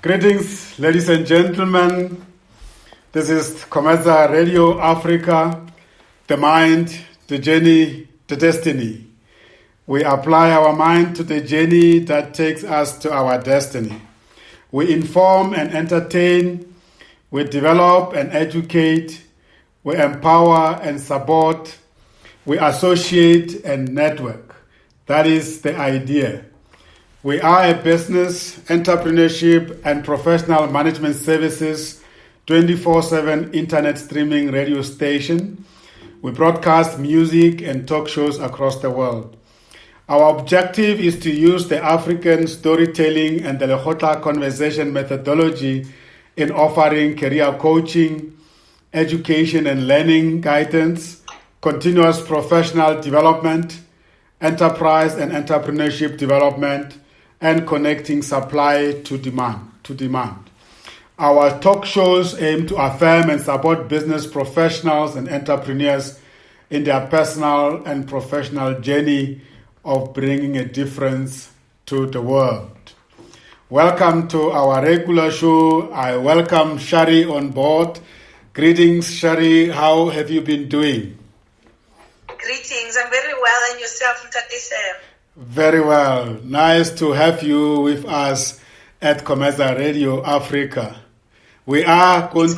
Greetings, ladies and gentlemen. This is Comeza Radio Africa, the mind, the journey, the destiny. We apply our mind to the journey that takes us to our destiny. We inform and entertain, we develop and educate, we empower and support, we associate and network. That is the idea. We are a business, entrepreneurship, and professional management services 24/7 internet streaming radio station. We broadcast music and talk shows across the world. Our objective is to use the African storytelling and the Lekgotla conversation methodology in offering career coaching, education and learning guidance, continuous professional development, enterprise and entrepreneurship development, and connecting supply to demand. Our talk shows aim to affirm and support business professionals and entrepreneurs in their personal and professional journey of bringing a difference to the world. Welcome to our regular show. I welcome Shari on board. Greetings, Shari. How have you been doing? Greetings. I'm very well. And yourself, Ntate? Very well. Nice to have you with us at Comeza Radio Africa. We are going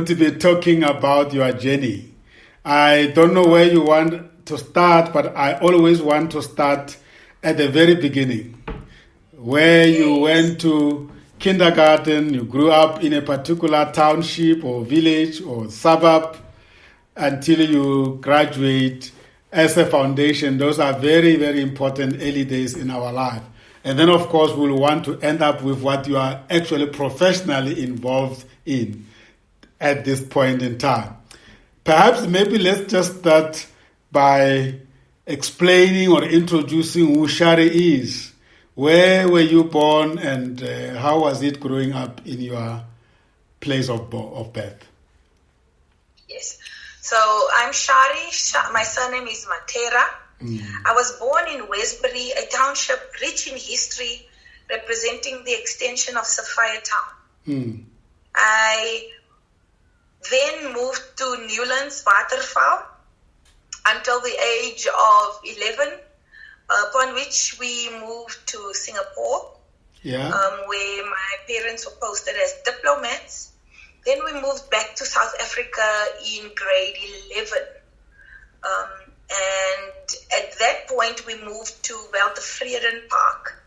to be talking about your journey. I don't know where you want to start, but I always want to start at the very beginning, where you went to kindergarten, you grew up in a particular township or village or suburb until you graduate as a foundation. Those are very, very important early days in our life. And then, of course, we'll want to end up with what you are actually professionally involved in at this point in time. Perhaps maybe let's just start by explaining or introducing who Shari is. Where were you born and how was it growing up in your place of birth? Yes. So I'm Shari. My surname is Mattera. I was born in Westbury, a township rich in history, representing the extension of Sapphire Town. I then moved to Newlands, Waterval, until the age of 11, upon which we moved to Singapore, where my parents were posted as diplomats. Then we moved back to South Africa in grade 11. And at that point, we moved to Weltevreden Park,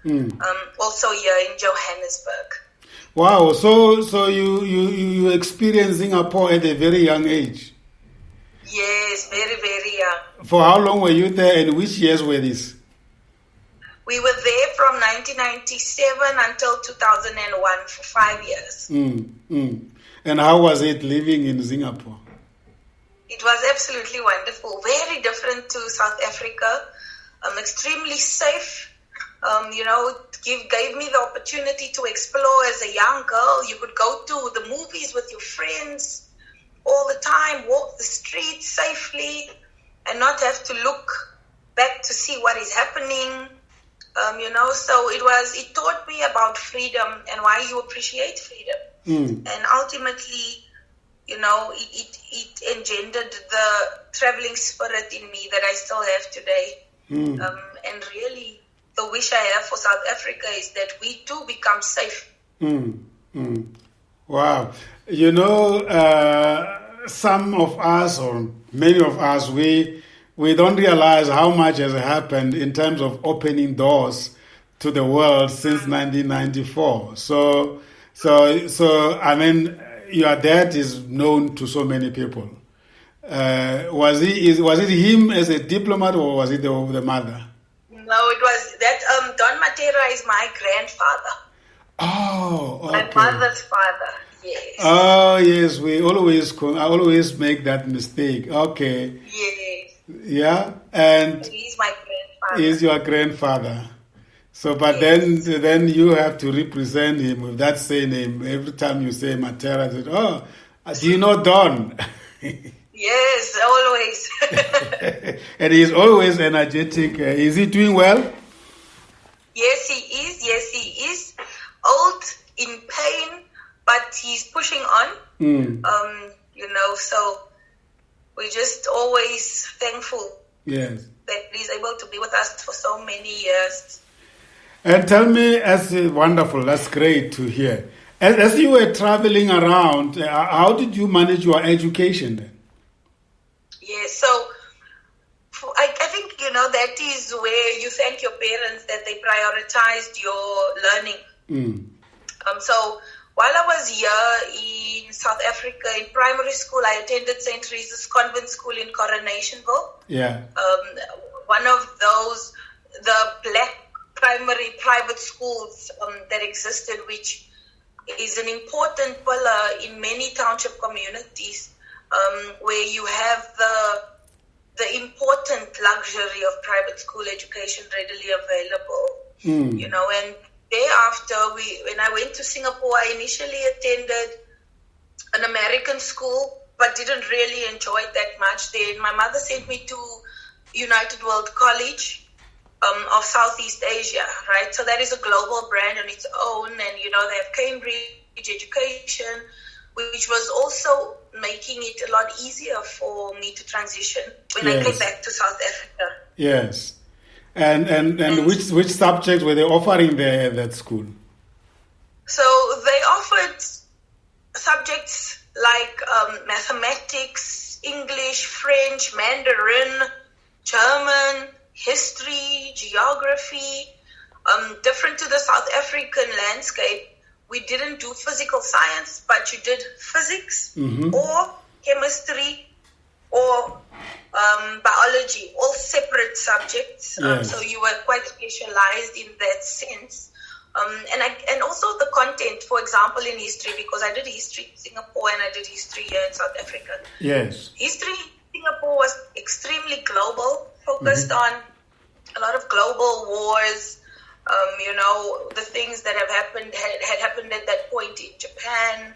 also here in Johannesburg. Wow, so you experienced Singapore at a very young age? Yes, very, very young. For how long were you there and which years were these? We were there from 1997 until 2001 for 5 years. And how was it living in Singapore? It was absolutely wonderful. Very different to South Africa. Extremely safe. Gave me the opportunity to explore as a young girl. You could go to the movies with your friends all the time, walk the streets safely, and not have to look back to see what is happening. So it taught me about freedom and why you appreciate freedom. And ultimately, it engendered the traveling spirit in me that I still have today. And really, the wish I have for South Africa is that we too become safe. Wow. Some of us, or many of us, we don't realize how much has happened in terms of opening doors to the world since 1994. So I mean, your dad is known to so many people. Was it him as a diplomat, or was it the mother? No, it was that. Don Mattera is my grandfather. Oh, okay. My mother's father. Yes. Oh, yes. I always make that mistake. Okay. Yes. Yeah, and he's my grandfather. He's your grandfather. So, but yes. then you have to represent him with that surname. Every time you say Mattera, I said, do you know Don? Yes, always. And he's always energetic. Is he doing well? Yes, he is. old, in pain, but he's pushing on. So we're just always thankful Yes. that he's able to be with us for so many years. And tell me, that's wonderful, that's great to hear. As you were traveling around, how did you manage your education then? Yes, so I think, that is where you thank your parents that they prioritized your learning. So while I was here in South Africa, in primary school, I attended St. Teresa's Convent School in Coronationville. Yeah. One of those, the black primary private schools that existed, which is an important pillar in many township communities, where you have the important luxury of private school education readily available. And thereafter, when I went to Singapore, I initially attended an American school, but didn't really enjoy it that much. Then my mother sent me to United World College of Southeast Asia, right? So that is a global brand on its own, and they have Cambridge education, which was also making it a lot easier for me to transition when I came back to South Africa. Yes. And which subjects were they offering there at that school? So they offered subjects like mathematics, English, French, Mandarin, German, history, geography. Different to the South African landscape, we didn't do physical science, but you did physics or chemistry or biology, all separate subjects. So you were quite specialized in that sense. And also the content, for example, in history, because I did history in Singapore and I did history here in South Africa. Yes. History in Singapore was extremely global, focused on a lot of global wars, the things that had happened at that point in Japan,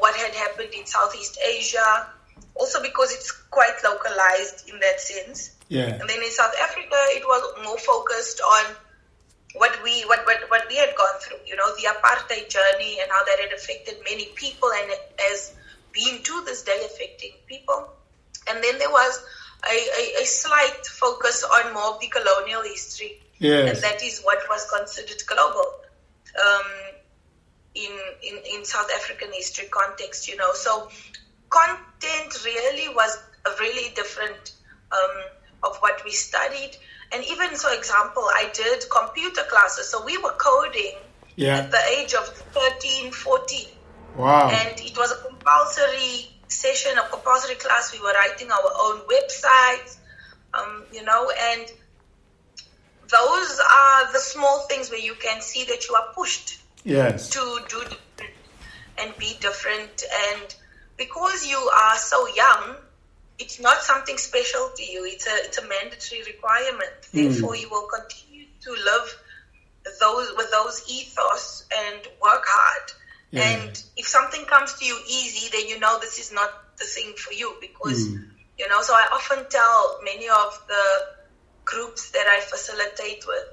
what had happened in Southeast Asia, also because it's quite localized in that sense. Yeah. And then in South Africa, it was more focused on what we had gone through, the apartheid journey and how that had affected many people and has been to this day affecting people. And then there was a slight focus on more of the colonial history. Yes. And that is what was considered global in South African history context, So content really was a really different of what we studied. And even, for example, I did computer classes. So we were coding at the age of 13, 14. Wow. And it was a compulsory session, a compulsory class. We were writing our own websites, and those are the small things where you can see that you are pushed to do different and be different. And because you are so young, it's not something special to you. It's a mandatory requirement. Therefore, you will continue to live with those ethos and work hard. Yeah. And if something comes to you easy, then this is not the thing for you because, so I often tell many of the groups that I facilitate with,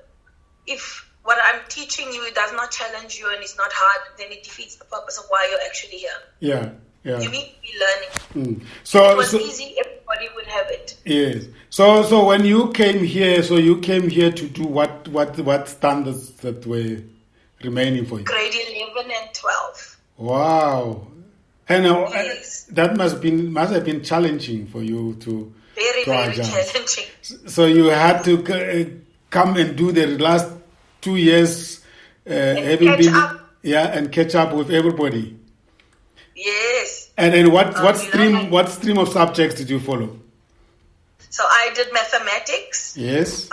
if what I'm teaching you does not challenge you and is not hard, then it defeats the purpose of why you're actually here. Yeah. Yeah. You need to be learning. So if it was easy, everybody would have it. Yes. So when you came here, to do what standards that were remaining for you? Grade 11 and 12. Wow. And that must have been challenging for you to very challenging. So you had to come and do the last 2 years, and catch up with everybody. Yes. And then what stream of subjects did you follow? So I did mathematics. Yes.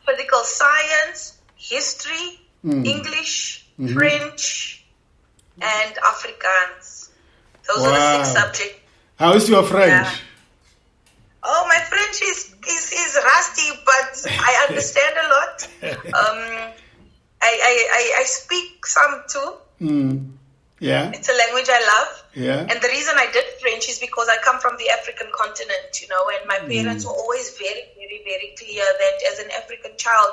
Physical science, history, English, French, and Afrikaans. Those are the 6 subjects. How is your French? Yeah. Oh, my French is rusty, but I understand a lot. I speak some too. Yeah. It's a language I love. Yeah. And the reason I did French is because I come from the African continent, and my parents were always very, very, very clear that as an African child,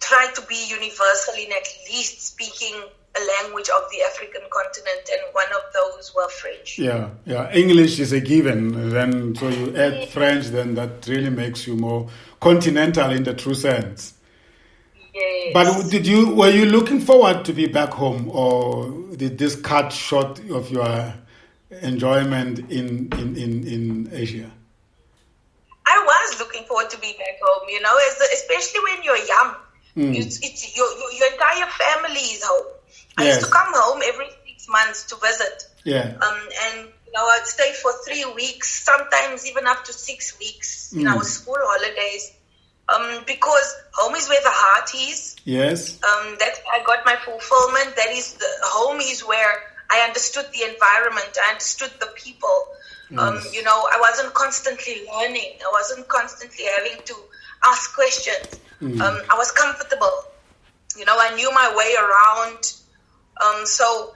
try to be universal in at least speaking a language of the African continent, and one of those were French. Yeah. English is a given. Then, so you add French, then that really makes you more continental in the true sense. Yes. But were you looking forward to be back home, or did this cut short of your enjoyment in Asia? I was looking forward to be back home, especially when you're young. It's your entire family is home. I used to come home every 6 months to visit. Yeah. And I'd stay for 3 weeks, sometimes even up to 6 weeks in our school holidays. Because home is where the heart is. Yes. That's where I got my fulfillment. Home is where I understood the environment. I understood the people. Yes. I wasn't constantly learning. I wasn't constantly having to ask questions. I was comfortable. I knew my way around. So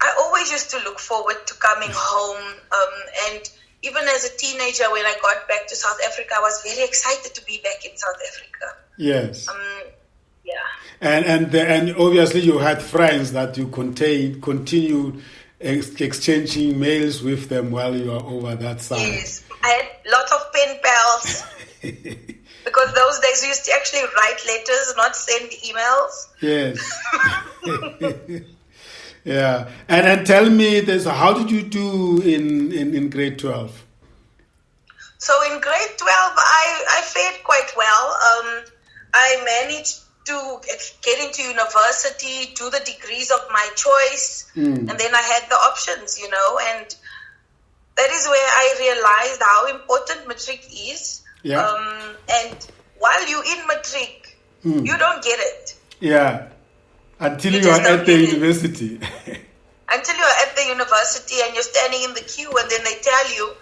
I always used to look forward to coming home. And even as a teenager, when I got back to South Africa, I was very excited to be back in South Africa. Yes. Yeah. And obviously you had friends that you continued exchanging mails with them while you were over that side. Yes, I had lots of pen pals. Because those days we used to actually write letters, not send emails. Yes. Yeah. And tell me this, how did you do in grade 12? So in grade 12, I fared quite well. I managed to get into university, do the degrees of my choice, and then I had the options, and that is where I realized how important matric is. Yeah. And while you're in matric, you don't get it. Yeah. Until you are at the university. Until you're at the university and you're standing in the queue, and then they tell you,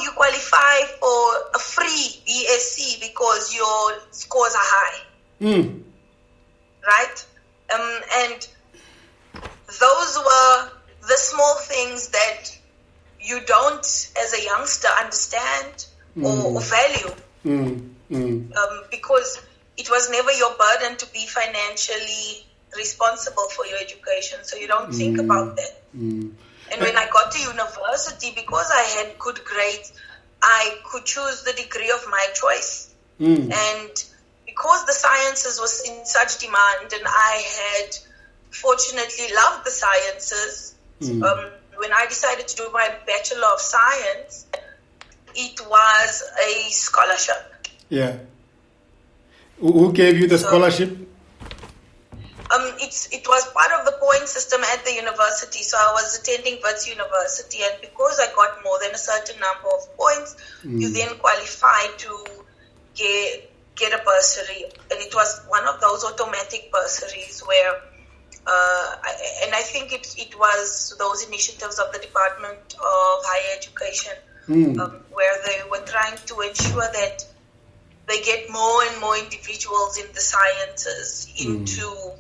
you qualify for a free BSc because your scores are high. Right? And those were the small things that you don't, as a youngster, understand or value. Because it was never your burden to be financially responsible for your education, so you don't think about that. And when I got to university, because I had good grades, I could choose the degree of my choice. And because the sciences was in such demand, and I had fortunately loved the sciences, when I decided to do my Bachelor of Science, it was a scholarship. Yeah. Who gave you the scholarship? It was part of the point system at the university. So I was attending Wits University, and because I got more than a certain number of points, you then qualify to get a bursary. And it was one of those automatic bursaries where, I think it was those initiatives of the Department of Higher Education, where they were trying to ensure that they get more and more individuals in the sciences into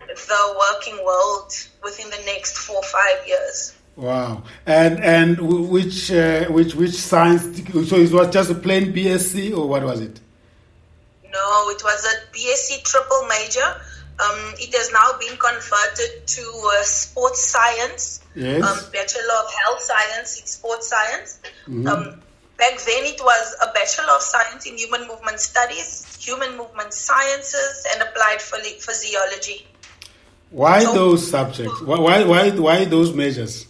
the working world within the next 4 or 5 years. Wow. And which science? So it was just a plain BSc, or what was it? No, it was a BSc triple major. It has now been converted to sports science. Yes. Bachelor of Health Science in Sports Science. Back then it was a Bachelor of Science in Human Movement Studies, Human Movement Sciences, and Applied Physiology. Why those subjects? Why those majors?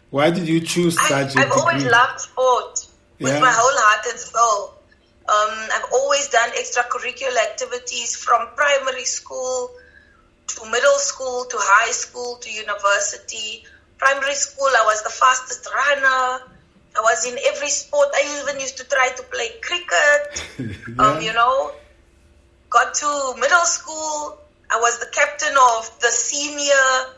Why did you choose such a I've always loved sport with my whole heart and soul. I've always done extracurricular activities from primary school to middle school to high school to university. Primary school, I was the fastest runner. I was in every sport. I even used to try to play cricket. Got to middle school, I was the captain of the senior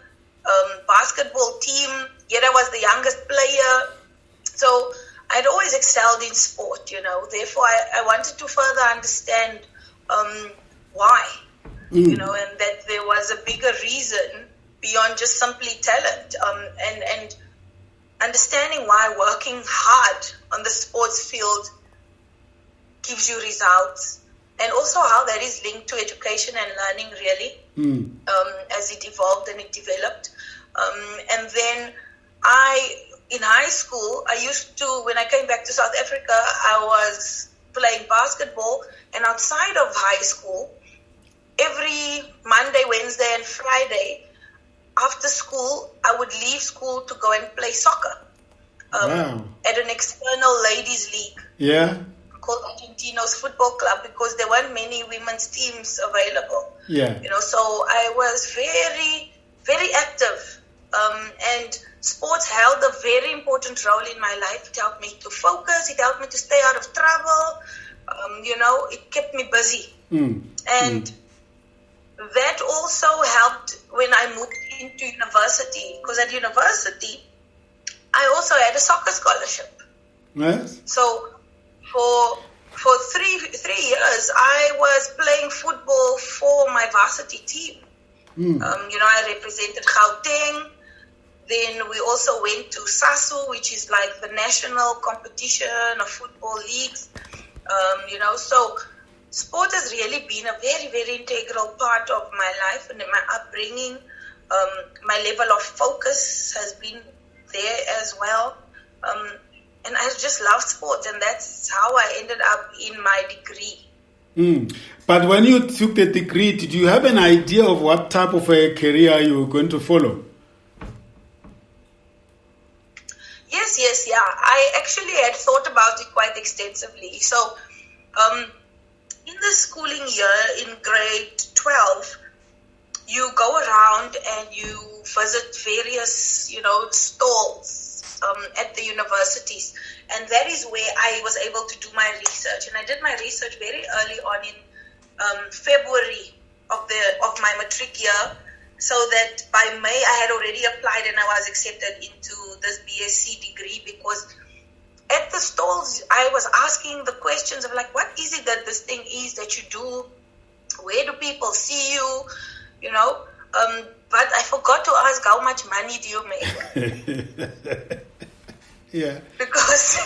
basketball team, yet I was the youngest player. So I'd always excelled in sport, Therefore, I wanted to further understand why, and that there was a bigger reason beyond just simply talent, and understanding why working hard on the sports field gives you results, and also how that is linked to education and learning, really, as it evolved and it developed. And then in high school, I used to, when I came back to South Africa, I was playing basketball, and outside of high school, every Monday, Wednesday, and Friday, after school, I would leave school to go and play soccer at an external ladies' league. Yeah. Called Argentinos Football Club, because there weren't many women's teams available. Yeah. So I was very, very active, and sports held a very important role in my life. It helped me to focus. It helped me to stay out of trouble. It kept me busy, and that also helped when I moved into university. Because at university, I also had a soccer scholarship. Yes. So for three years, I was playing football for my varsity team. I represented Gauteng. Then we also went to SASU, which is like the national competition of football leagues. So sport has really been a very, very integral part of my life and in my upbringing. My level of focus has been there as well. And I just love sports, and that's how I ended up in my degree. But when you took the degree, did you have an idea of what type of a career you were going to follow? Yes, yeah. I actually had thought about it quite extensively. So, in the schooling year, in grade 12, you go around and you visit various, stalls at the universities, and that is where I was able to do my research. And I did my research very early on in February of my matric year, so that by May I had already applied and I was accepted into this BSc degree, because at the stalls I was asking the questions of like, what is it that this thing is that you do? Where do people see you? But I forgot to ask, how much money do you make? Yeah. Because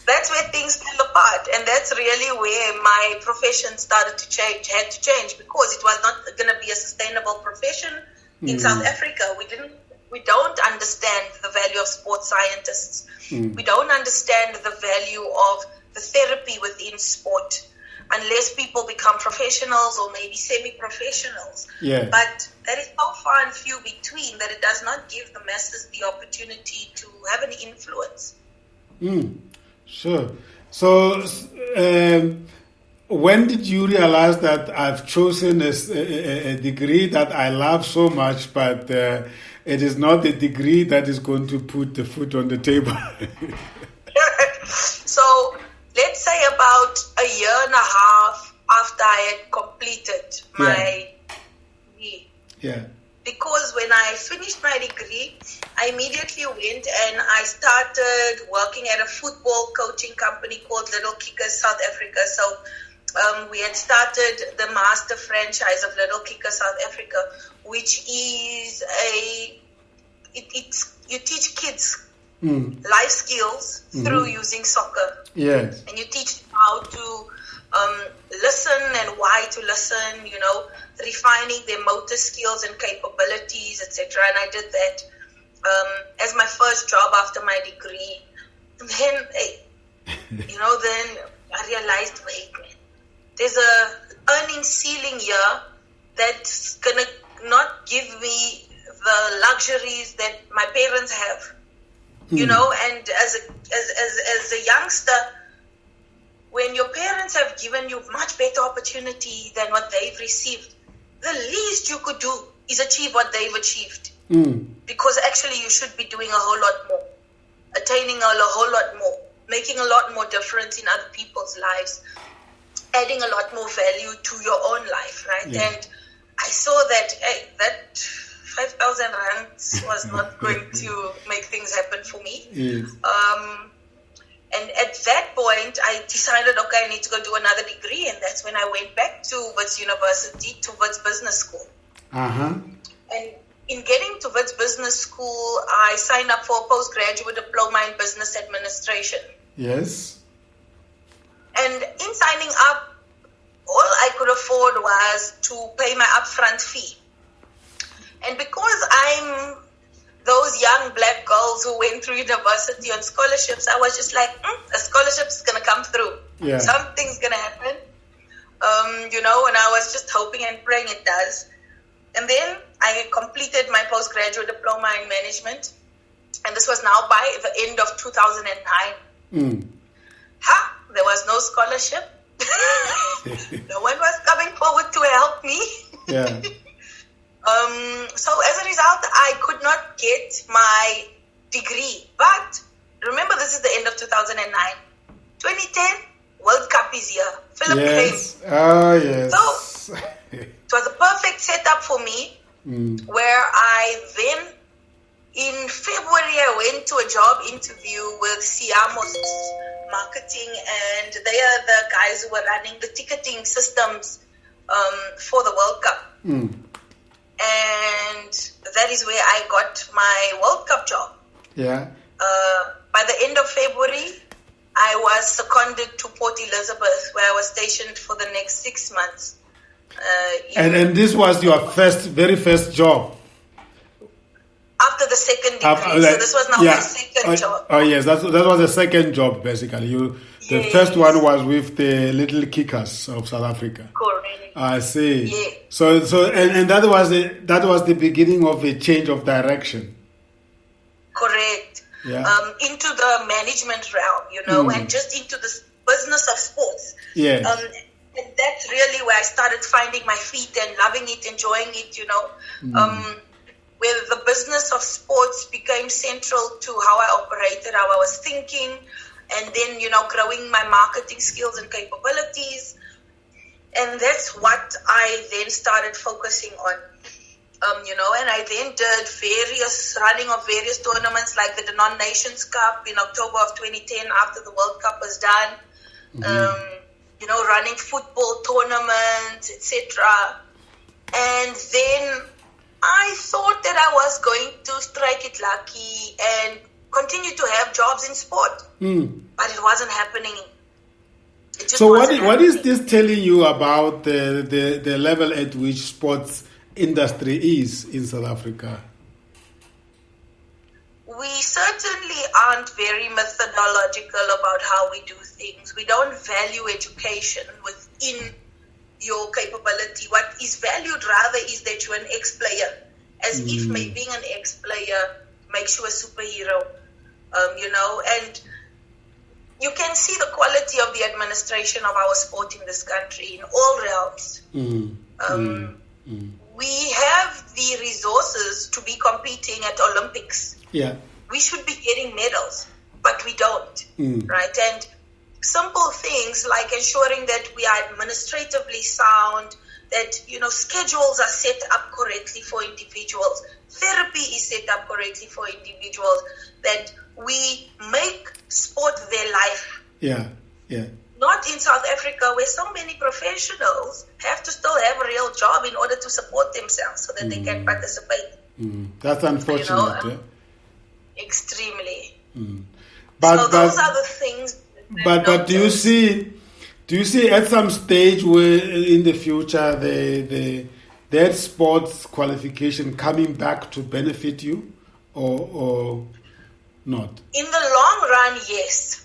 that's where things fell apart, and that's really where my profession had to change, because it was not going to be a sustainable profession in South Africa. We don't understand the value of sports scientists. We don't understand the value of the therapy within sport, unless people become professionals or maybe semi-professionals. Yeah. But that is so far and few between that it does not give the masses the opportunity to have an influence. Sure. So, when did you realize that I've chosen a degree that I love so much, but it is not the degree that is going to put the food on the table? So, let's say about a year and a half after I had completed my degree. Yeah. Because when I finished my degree, I immediately went and I started working at a football coaching company called Little Kickers South Africa. So we had started the master franchise of Little Kickers South Africa, which is you teach kids life skills through using soccer. Yes. And you teach them how to listen and why to listen, refining their motor skills and capabilities, etc. And I did that as my first job after my degree. And then, then I realized, wait, man, there's a earning ceiling here that's gonna not give me the luxuries that my parents have. And as a youngster, when your parents have given you much better opportunity than what they've received, the least you could do is achieve what they've achieved. Because actually you should be doing a whole lot more, attaining a whole lot more, making a lot more difference in other people's lives, adding a lot more value to your own life, right? Yeah. And I saw that, that 5,000 rands was not going to make things happen for me. Yes. And at that point, I decided, okay, I need to go do another degree. And that's when I went back to Wits University, to Wits Business School. And in getting to Wits Business School, I signed up for a postgraduate diploma in business administration. Yes. And in signing up, I could afford was to pay my upfront fee. And because I'm those young black girls who went through university on scholarships, I was just like, a scholarship is going to come through. Yeah. Something's going to happen. And I was just hoping and praying it does. And then I completed my postgraduate diploma in management. And this was now by the end of 2009. There was no scholarship. No one was coming forward to help me. Yeah. So as a result, I could not get my degree. But remember, this is the end of 2009. 2010, World Cup is here. Philippines. Yes. Oh, yes. So it was a perfect setup for me, where I then, in February, I went to a job interview with Siamos Marketing, and they are the guys who were running the ticketing systems for the World Cup. And that is where I got my World Cup job. Yeah. By the end of February, I was seconded to Port Elizabeth, where I was stationed for the next 6 months. And this was your very first job? After the second degree. So this was now my second job. Oh, yes. That was the second job, basically. The first one was with the Little Kickers of South Africa. Correct. I see. Yeah. So and that was the beginning of a change of direction. Correct. Yeah. Into the management realm, and just into the business of sports. Yes. And that's really where I started finding my feet and loving it, enjoying it, where the business of sports became central to how I operated, how I was thinking, and then, growing my marketing skills and capabilities. And that's what I then started focusing on. And I then did running of various tournaments like the Non-Nations Cup in October of 2010 after the World Cup was done. Running football tournaments, etc. And then I thought that I was going to strike it lucky and continue to have jobs in sport. But it wasn't happening. So what is this telling you about the level at which sports industry is in South Africa? We certainly aren't very methodological about how we do things. We don't value education within your capability. What is valued rather is that you're an ex-player, as if being an ex-player makes you a superhero, and you can see the quality of the administration of our sport in this country in all realms. We have the resources to be competing at Olympics. Yeah. We should be getting medals, but we don't, right? And simple things like ensuring that we are administratively sound, that, schedules are set up correctly for individuals, therapy is set up correctly for individuals, that we make sport their life. Yeah, yeah. Not in South Africa, where so many professionals have to still have a real job in order to support themselves so that they can participate. That's unfortunate. Yeah. Extremely. But those are the things. But do you see at some stage where in the future that sports qualification coming back to benefit you, or not? In the long run, yes.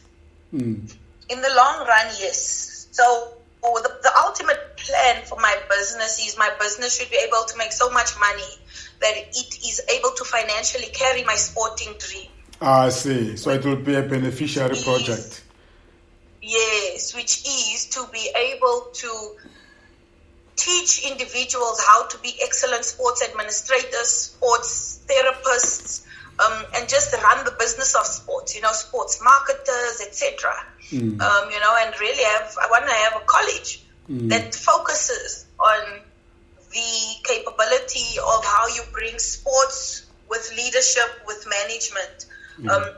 In the long run, yes. So the ultimate plan for my business is my business should be able to make so much money that it is able to financially carry my sporting dream. I see. So it will be a beneficiary project. Yes, which is to be able to teach individuals how to be excellent sports administrators, sports therapists, and just run the business of sports, sports marketers, etc. And really I want to have a college that focuses on the capability of how you bring sports with leadership, with management,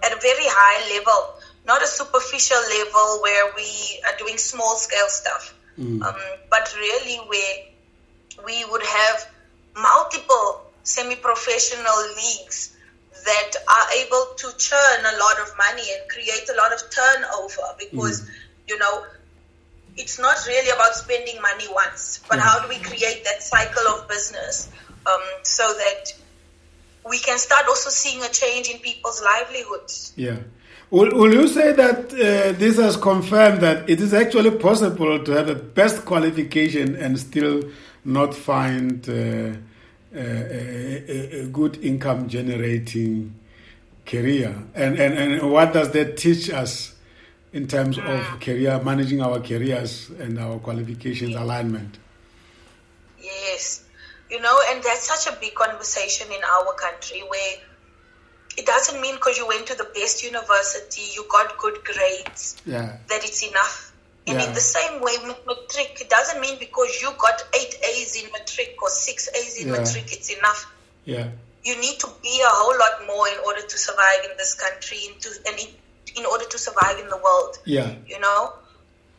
at a very high level, not a superficial level where we are doing small scale stuff, but really where we would have multiple semi-professional leagues that are able to churn a lot of money and create a lot of turnover because, it's not really about spending money once, but how do we create that cycle of business so that we can start also seeing a change in people's livelihoods. Yeah. Will you say that this has confirmed that it is actually possible to have a best qualification and still not find a good income generating career? And what does that teach us in terms of career, managing our careers and our qualifications alignment? Yes. And that's such a big conversation in our country where it doesn't mean because you went to the best university, you got good grades, that it's enough. And in the same way with matric, it doesn't mean because you got 8 A's in matric or 6 A's in matric, it's enough. Yeah. You need to be a whole lot more in order to survive in this country and in order to survive in the world. Yeah.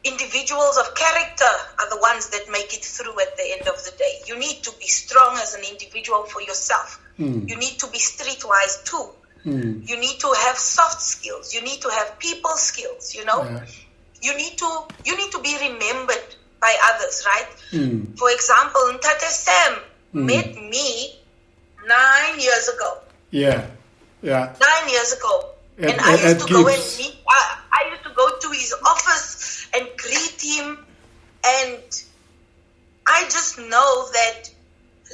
Individuals of character are the ones that make it through at the end of the day. You need to be strong as an individual for yourself. You need to be streetwise too. You need to have soft skills. You need to have people skills, You need to be remembered by others, right? For example, Ntate Sam met me 9 years ago. Yeah. 9 years ago. And I used to go and meet, I used to go to his office and greet him. And I just know that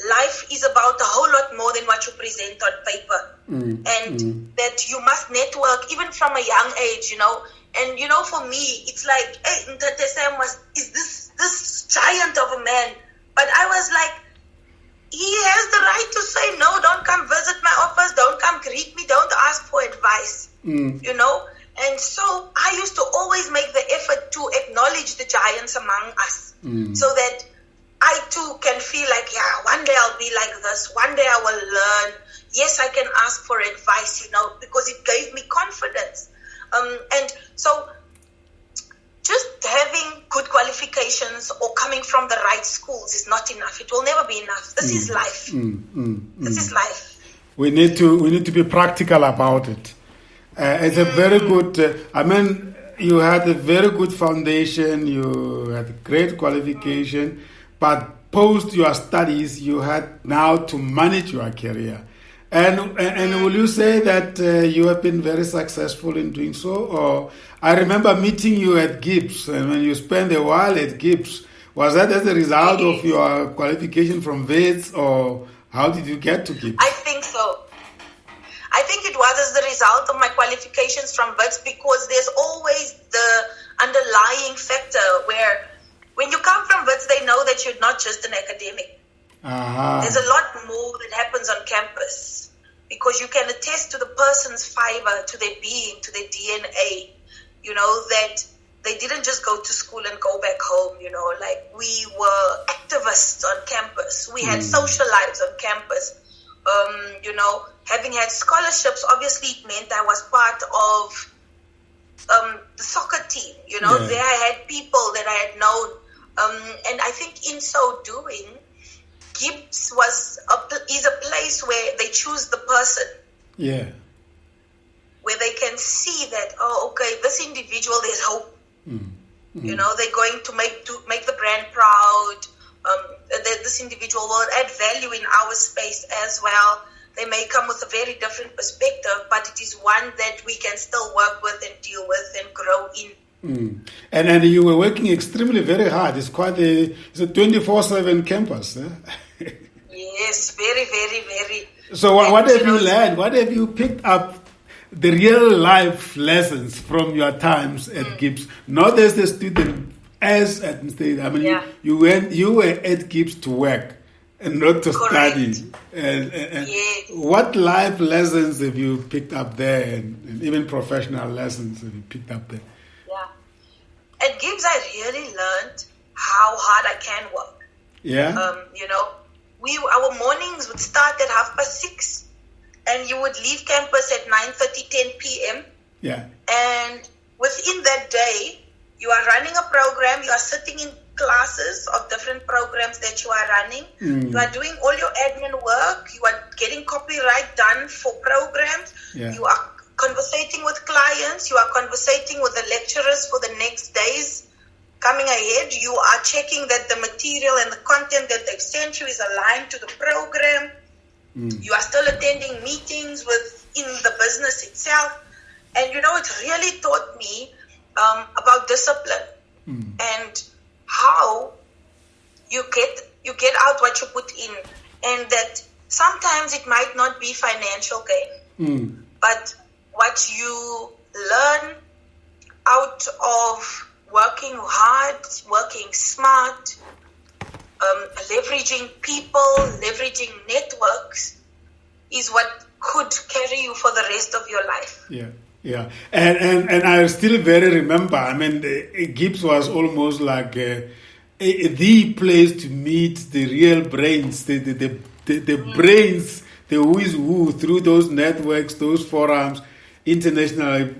life is about a whole lot more than what you present on paper. And that you must network even from a young age, And, for me, it's like, hey, Ntate Sam is this giant of a man. But I was like, he has the right to say, no, don't come visit my office, don't come greet me, don't ask for advice, And so I used to always make the effort to acknowledge the giants among us so that I too can feel like, one day I'll be like this, one day I will learn. Yes, I can ask for advice, because it gave me confidence. And so just having good qualifications or coming from the right schools is not enough. It will never be enough. This is life. This is life. We need to be practical about it. It's a very good. You had a very good foundation. You had great qualification, but post your studies, you had now to manage your career. And will you say that you have been very successful in doing so? Or I remember meeting you at Gibbs, and when you spent a while at Gibbs, was that as a result of your qualification from Wits, or how did you get to Gibbs? I think so. I think it was as the result of my qualifications from Wits, because there's always the underlying factor where when you come from Wits, they know that you're not just an academic. There's a lot more that happens on campus, because you can attest to the person's fiber, to their being, to their DNA, that they didn't just go to school and go back home, like we were activists on campus. We had social lives on campus. Having had scholarships, obviously it meant I was part of the soccer team, There I had people that I had known. And I think in so doing, Gibbs is a place where they choose the person. Yeah. Where they can see that, this individual, there's hope. They're going to make the brand proud. That this individual will add value in our space as well. They may come with a very different perspective, but it is one that we can still work with and deal with and grow in. And you were working extremely very hard. It's a 24/7 campus. Yes, very, very, very. So what have you learned? What have you picked up? The real life lessons from your times at Gibbs, not as a student, as at state. You were at Gibbs to work and not to study. And yes. What life lessons have you picked up there, and even professional lessons have you picked up there? Yeah, at Gibbs I really learned how hard I can work. Yeah. Our mornings would start at 6:30. And you would leave campus at 9:30, 10 p.m. Yeah. And within that day, you are running a program. You are sitting in classes of different programs that you are running. You are doing all your admin work. You are getting copyright done for programs. Yeah. You are conversating with clients. You are conversating with the lecturers for the next day's coming ahead, you are checking that the material and the content that they've sent you is aligned to the program. You are still attending meetings within the business itself. And, it really taught me about discipline and how you get out what you put in. And that sometimes it might not be financial gain, but what you learn out of working hard, working smart, leveraging people, leveraging networks is what could carry you for the rest of your life. Yeah. And I still very remember, Gibbs was almost like the place to meet the real brains, the brains, the who is who, through those networks, those forums, international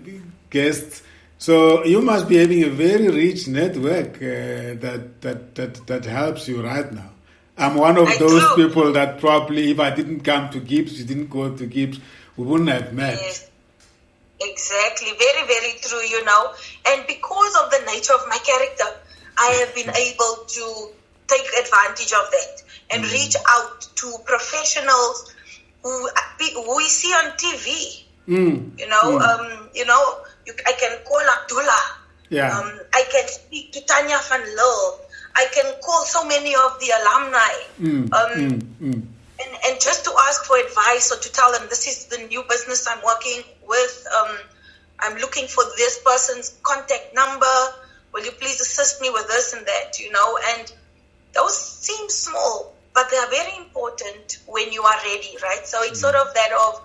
guests. So you must be having a very rich network that helps you right now. I'm one of those people that probably, if I didn't come to Gibbs, you didn't go to Gibbs, we wouldn't have met. Yes, exactly. Very, very true, And because of the nature of my character, I have been able to take advantage of that and reach out to professionals who we see on TV. I can call Abdullah. Yeah. I can speak to Tanya van Lille. I can call so many of the alumni. And just to ask for advice or to tell them, this is the new business I'm working with. I'm looking for this person's contact number. Will you please assist me with this and that, And those seem small, but they are very important when you are ready, right? So it's sort of that of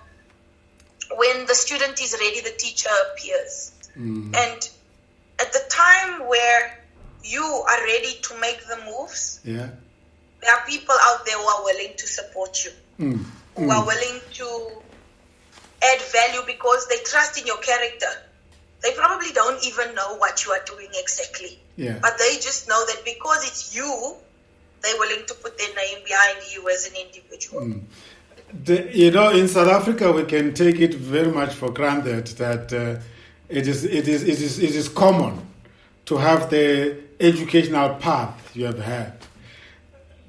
when the student is ready, the teacher appears. And at the time where you are ready to make the moves, there are people out there who are willing to support you, who are willing to add value because they trust in your character. They probably don't even know what you are doing exactly. But they just know that because it's you, they're willing to put their name behind you as an individual. In South Africa, we can take it very much for granted that it is common to have the educational path you have had,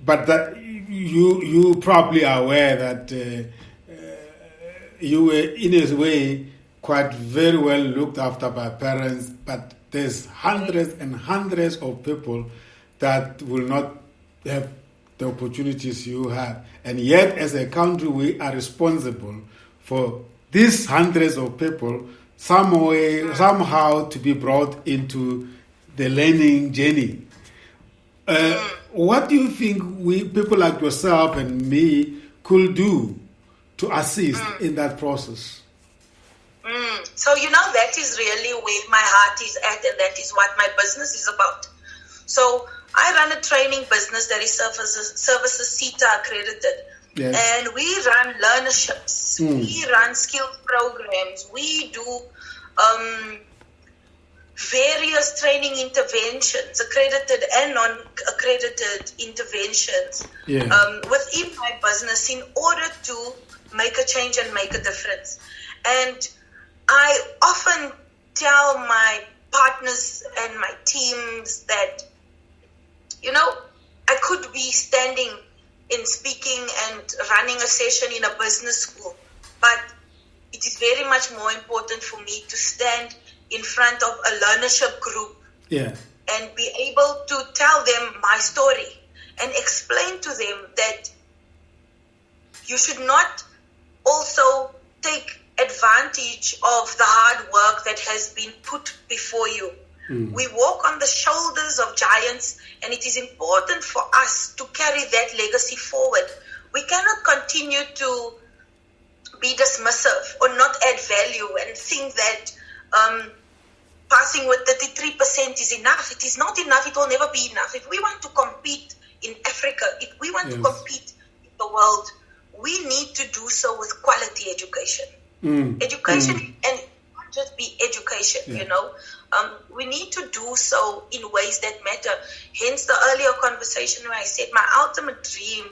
but that you probably are aware that you were in a way quite very well looked after by parents, but there's hundreds and hundreds of people that will not have the opportunities you have. And yet, as a country, we are responsible for these hundreds of people somehow to be brought into the learning journey. What do you think people like yourself and me could do to assist in that process? So, that is really where my heart is at, and that is what my business is about. So, I run a training business that is services CETA accredited. And we run learnerships. We run skills programs. We do various training interventions, accredited and non-accredited interventions within my business in order to make a change and make a difference. And I often tell my partners and my teams that, I could be standing in speaking and running a session in a business school, but it is very much more important for me to stand in front of a learnership group and be able to tell them my story and explain to them that you should not also take advantage of the hard work that has been put before you. We walk on the shoulders of giants, and it is important for us to carry that legacy forward. We cannot continue to be dismissive or not add value and think that passing with 33% is enough. It is not enough. It will never be enough. If we want to compete in Africa, if we want to compete in the world, we need to do so with quality education. Education and not just be education, we need to do so in ways that matter. Hence the earlier conversation where I said my ultimate dream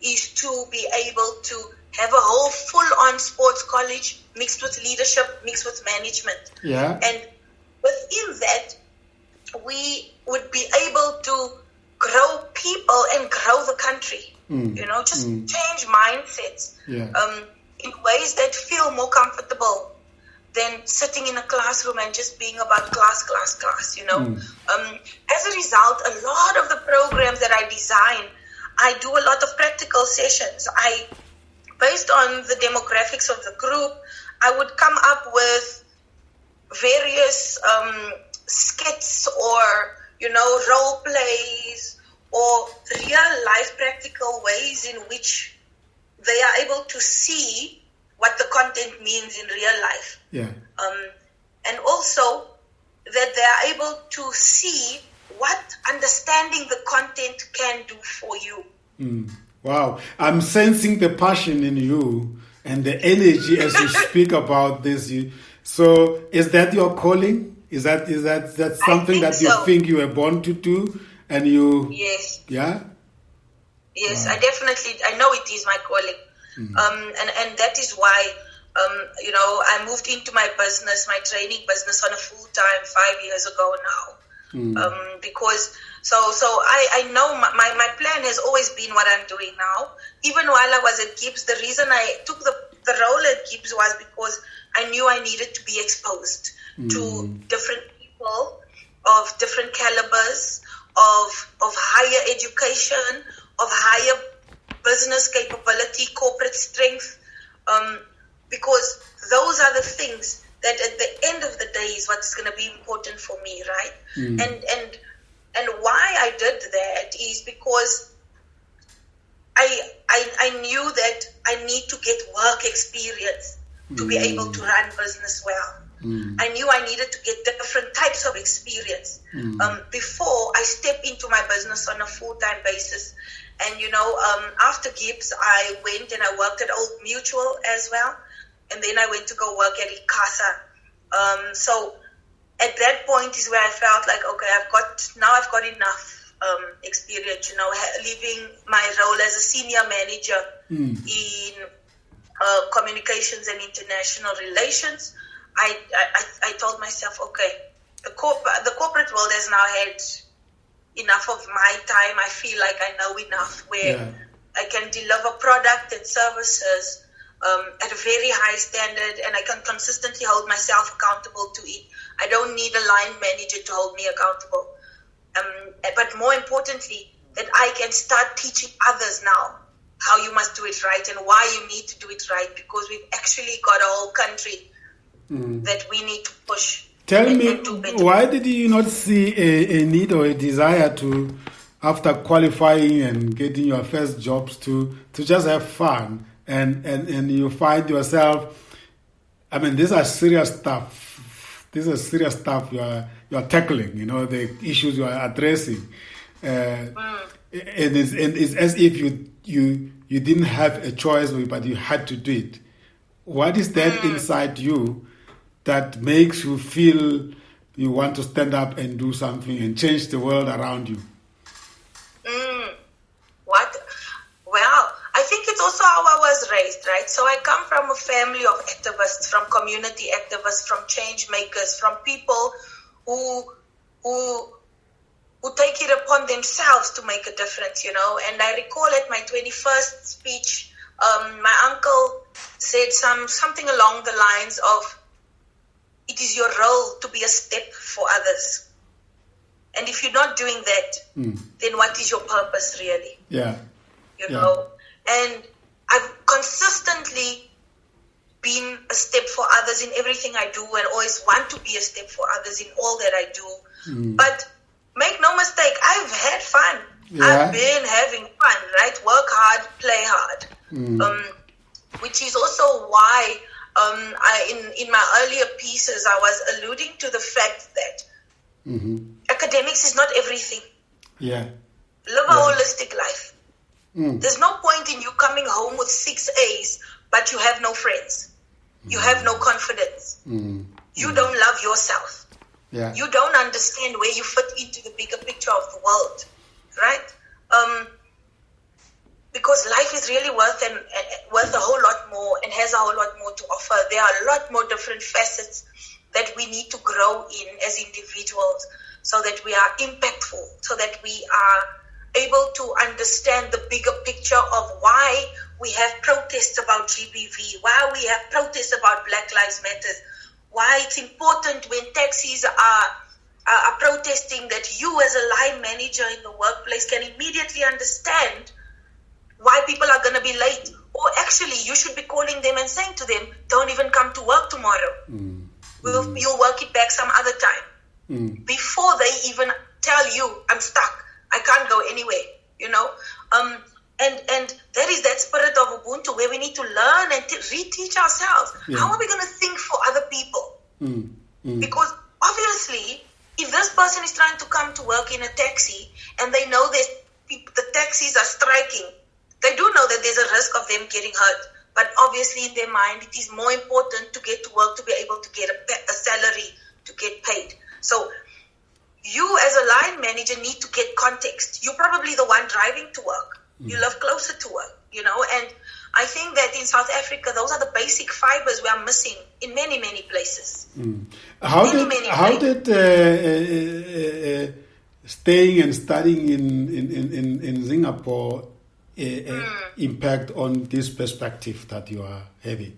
is to be able to have a whole full-on sports college mixed with leadership, mixed with management. And within that, we would be able to grow people and grow the country. Just change mindsets in ways that feel more comfortable than sitting in a classroom and just being about class. As a result, a lot of the programs that I design, I do a lot of practical sessions. Based on the demographics of the group, I would come up with various skits or, role plays or real life practical ways in which they are able to see what the content means in real life. Yeah. And also that they are able to see what understanding the content can do for you. Wow. I'm sensing the passion in you and the energy as you speak about this. So is that your calling? Is that something that you think you were born to do? And you... Yes. Yeah? Yes, wow. I know it is my calling. And that is why, I moved into my business, my training business on a full-time 5 years ago now. Because, so I know my plan has always been what I'm doing now. Even while I was at Gibbs, the reason I took the role at Gibbs was because I knew I needed to be exposed to different people of different calibers, of higher education, of higher business capability, corporate strength, because those are the things that at the end of the day is what's going to be important for me, right? And why I did that is because I knew that I need to get work experience to be able to run business well. I knew I needed to get different types of experience before I step into my business on a full-time basis. And, after Gibbs, I went and I worked at Old Mutual as well. And then I went to go work at ICASA. So at that point is where I felt like, okay, I've got enough experience, leaving my role as a senior manager in communications and international relations. I told myself, okay, the corporate world has now had enough of my time. I feel like I know enough where I can deliver product and services at a very high standard, and I can consistently hold myself accountable to it. I don't need a line manager to hold me accountable. But more importantly, that I can start teaching others now how you must do it right and why you need to do it right, because we've actually got a whole country that we need to push. Tell me, why did you not see a need or a desire to, after qualifying and getting your first jobs, to just have fun and you find yourself, these are serious stuff. This is serious stuff you are tackling, the issues you are addressing. And it's as if you didn't have a choice, but you had to do it. What is that inside you that makes you feel you want to stand up and do something and change the world around you? Well, I think it's also how I was raised, right? So I come from a family of activists, from community activists, from change makers, from people who take it upon themselves to make a difference, And I recall at my 21st speech, my uncle said something along the lines of, it is your role to be a step for others. And if you're not doing that, then what is your purpose really? Yeah. You know? And I've consistently been a step for others in everything I do and always want to be a step for others in all that I do. But make no mistake, I've had fun. I've been having fun, right? Work hard, play hard. Which is also why in my earlier pieces, I was alluding to the fact that academics is not everything. Live a holistic life. There's no point in you coming home with 6 A's, but you have no friends. You have no confidence. You don't love yourself. You don't understand where you fit into the bigger picture of the world, right? Because life is really worth a whole lot more and has a whole lot more to offer. There are a lot more different facets that we need to grow in as individuals. so that we are impactful, so that we are able to understand the bigger picture of why we have protests about GBV, why we have protests about Black Lives Matter, why it's important when taxis are protesting that you as a line manager in the workplace can immediately understand why people are going to be late. Or actually, you should be calling them and saying to them, don't even come to work tomorrow. You'll work it back some other time. Before they even tell you, I'm stuck, I can't go anywhere, you know. And there is that spirit of Ubuntu where we need to learn and reteach ourselves. How are we going to think for other people? Because obviously, if this person is trying to come to work in a taxi and they know that the taxis are striking, they do know that there's a risk of them getting hurt. But obviously in their mind, it is more important to get to work, to be able to get a salary, to get paid. So you as a line manager need to get context. You're probably the one driving to work. You live closer to work, you know. And I think that in South Africa, those are the basic fibers we are missing in many, many places. How did staying and studying in Singapore impact on this perspective that you are having?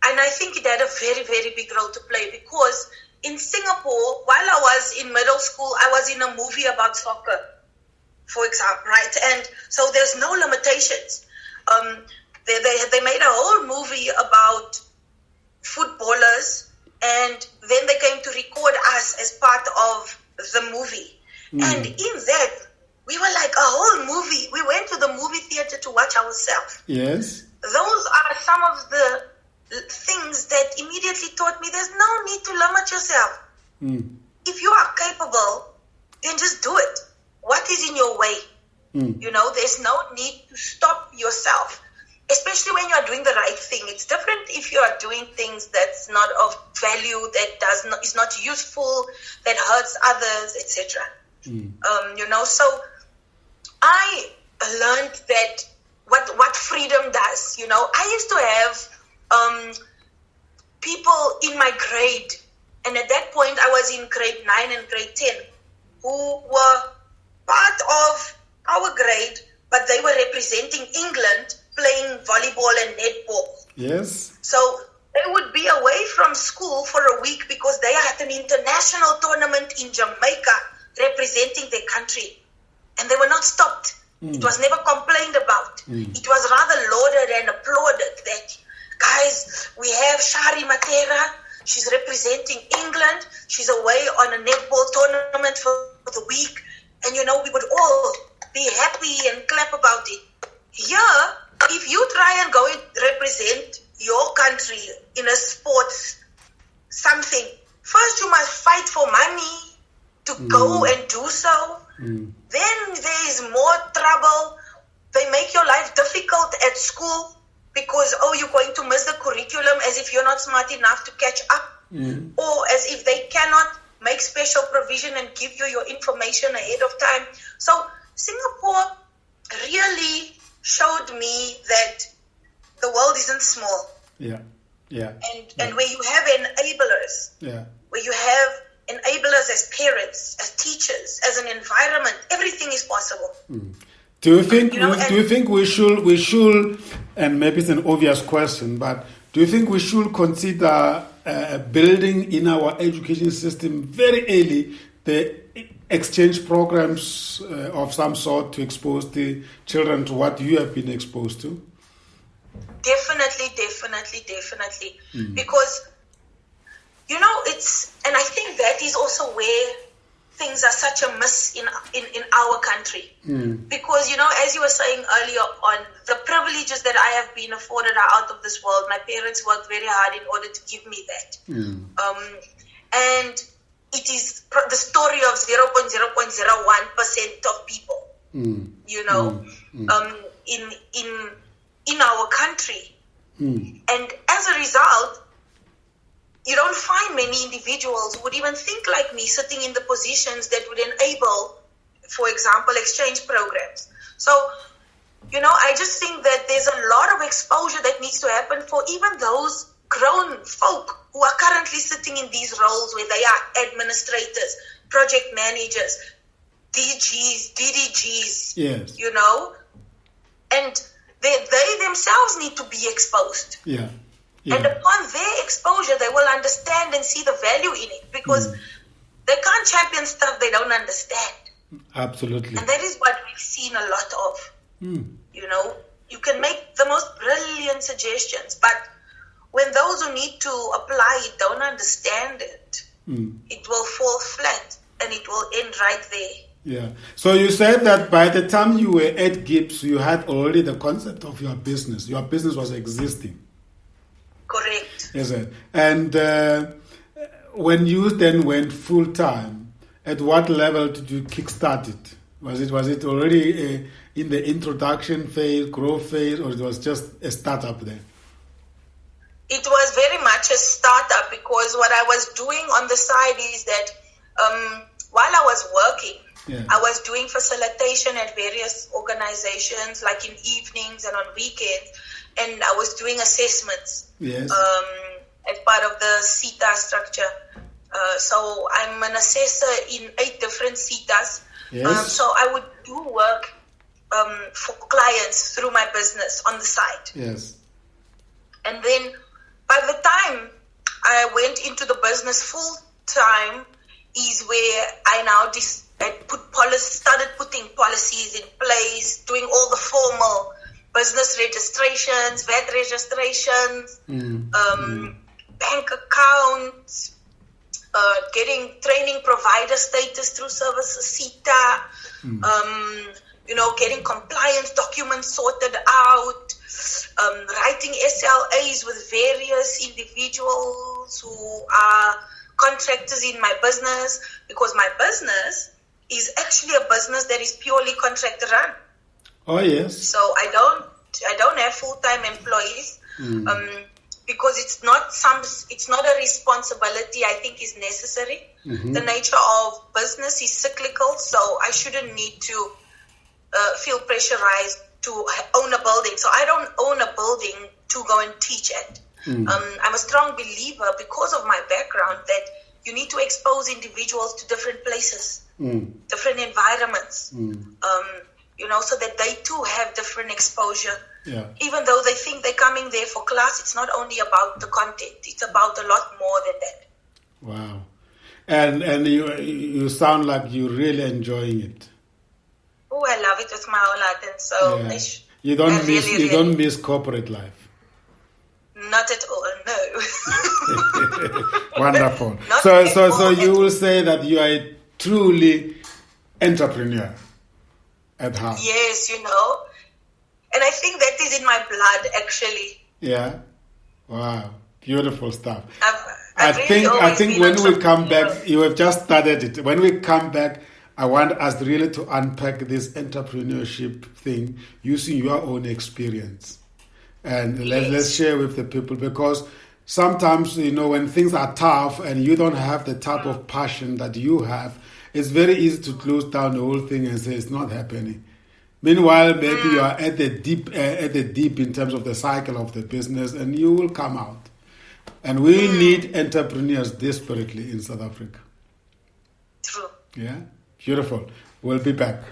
And I think it had a very, very big role to play, because in Singapore, while I was in middle school, I was in a movie about soccer, for example, right? And so there's no limitations. They made a whole movie about footballers, and then they came to record us as part of the movie. And in that, we were like a whole movie. We went to the movie theater to watch ourselves. Yes. Those are some of the things that immediately taught me there's no need to limit yourself. If you are capable, then just do it. What is in your way? You know, there's no need to stop yourself, especially when you are doing the right thing. It's different if you are doing things that's not of value, that is not useful, that hurts others, etc. You know, so I learned that what freedom does. You know, I used to have people in my grade, and at that point I was in grade 9 and grade 10, who were part of our grade, but they were representing England playing volleyball and netball. Yes. So they would be away from school for a week because they had an international tournament in Jamaica representing their country, and they were not stopped. It was never complained about. It was rather lauded and applauded that, guys, we have Shari Mattera, she's representing England, she's away on a netball tournament for the week, and you know, we would all be happy and clap about it. Here, if you try and go and represent your country in a sports something, first you must fight for money to go and do so. Then there is more trouble. They make your life difficult at school because, you're going to miss the curriculum, as if you're not smart enough to catch up, or as if they cannot make special provision and give you your information ahead of time. So Singapore really showed me that the world isn't small. And where you have enablers, where you have enablers as parents, as teachers, as an environment, everything is possible. Do you think we should, and maybe it's an obvious question, but do you think we should consider building in our education system very early the exchange programs of some sort to expose the children to what you have been exposed to? Definitely. Because, you know, and I think that is also where things are such a miss in our country. Because, you know, as you were saying earlier on, the privileges that I have been afforded are out of this world. My parents worked very hard in order to give me that. And it is the story of 0.01% of people, you know, in our country. And as a result, you don't find many individuals who would even think like me sitting in the positions that would enable, for example, exchange programs. So, you know, I just think that there's a lot of exposure that needs to happen for even those grown folk who are currently sitting in these roles where they are administrators, project managers, DGs, DDGs, yes, and they themselves need to be exposed. Yeah. Yeah. And upon their exposure, they will understand and see the value in it, because they can't champion stuff they don't understand. Absolutely. And that is what we've seen a lot of. You can make the most brilliant suggestions, but when those who need to apply it don't understand it, it will fall flat and it will end right there. Yeah. So you said that by the time you were at Gibbs, you had already the concept of your business. Your business was existing. Correct. Yes, sir. And when you then went full time, at what level did you kickstart it? Was it already in the introduction phase, growth phase, or it was just a startup there? It was very much a startup, because what I was doing on the side is that while I was working, I was doing facilitation at various organizations, like in evenings and on weekends, and I was doing assessments as part of the CETA structure. So I'm an assessor in 8 different CETAs. So I would do work for clients through my business on the side. Yes. And then by the time I went into the business full time is where I now started putting policies in place, doing all the formal business registrations, VAT registrations, bank accounts, getting training provider status through services CETA, getting compliance documents sorted out, writing SLAs with various individuals who are contractors in my business, because my business is actually a business that is purely contractor run. Oh yes. So I don't have full-time employees, because it's not a responsibility I think is necessary. The nature of business is cyclical, so I shouldn't need to feel pressurized to own a building. So I don't own a building to go and teach at. I'm a strong believer, because of my background, that you need to expose individuals to different places, different environments, so that they too have different exposure. Yeah. Even though they think they're coming there for class, it's not only about the content, it's about a lot more than that. Wow. And you sound like you're really enjoying it. Oh, I love it with my whole heart, and so you don't miss corporate life. Not at all, no. Wonderful. So you will say that you are a truly entrepreneur at heart. Yes, and I think that is in my blood, actually. Yeah. Wow. Beautiful stuff. I think when we come back, you have just started it. When we come back, I want us really to unpack this entrepreneurship thing using your own experience. And let's share with the people, because sometimes, when things are tough and you don't have the type of passion that you have, it's very easy to close down the whole thing and say it's not happening. Meanwhile, maybe you are at the deep in terms of the cycle of the business, and you will come out. And we need entrepreneurs desperately in South Africa. True. Yeah? Beautiful. We'll be back.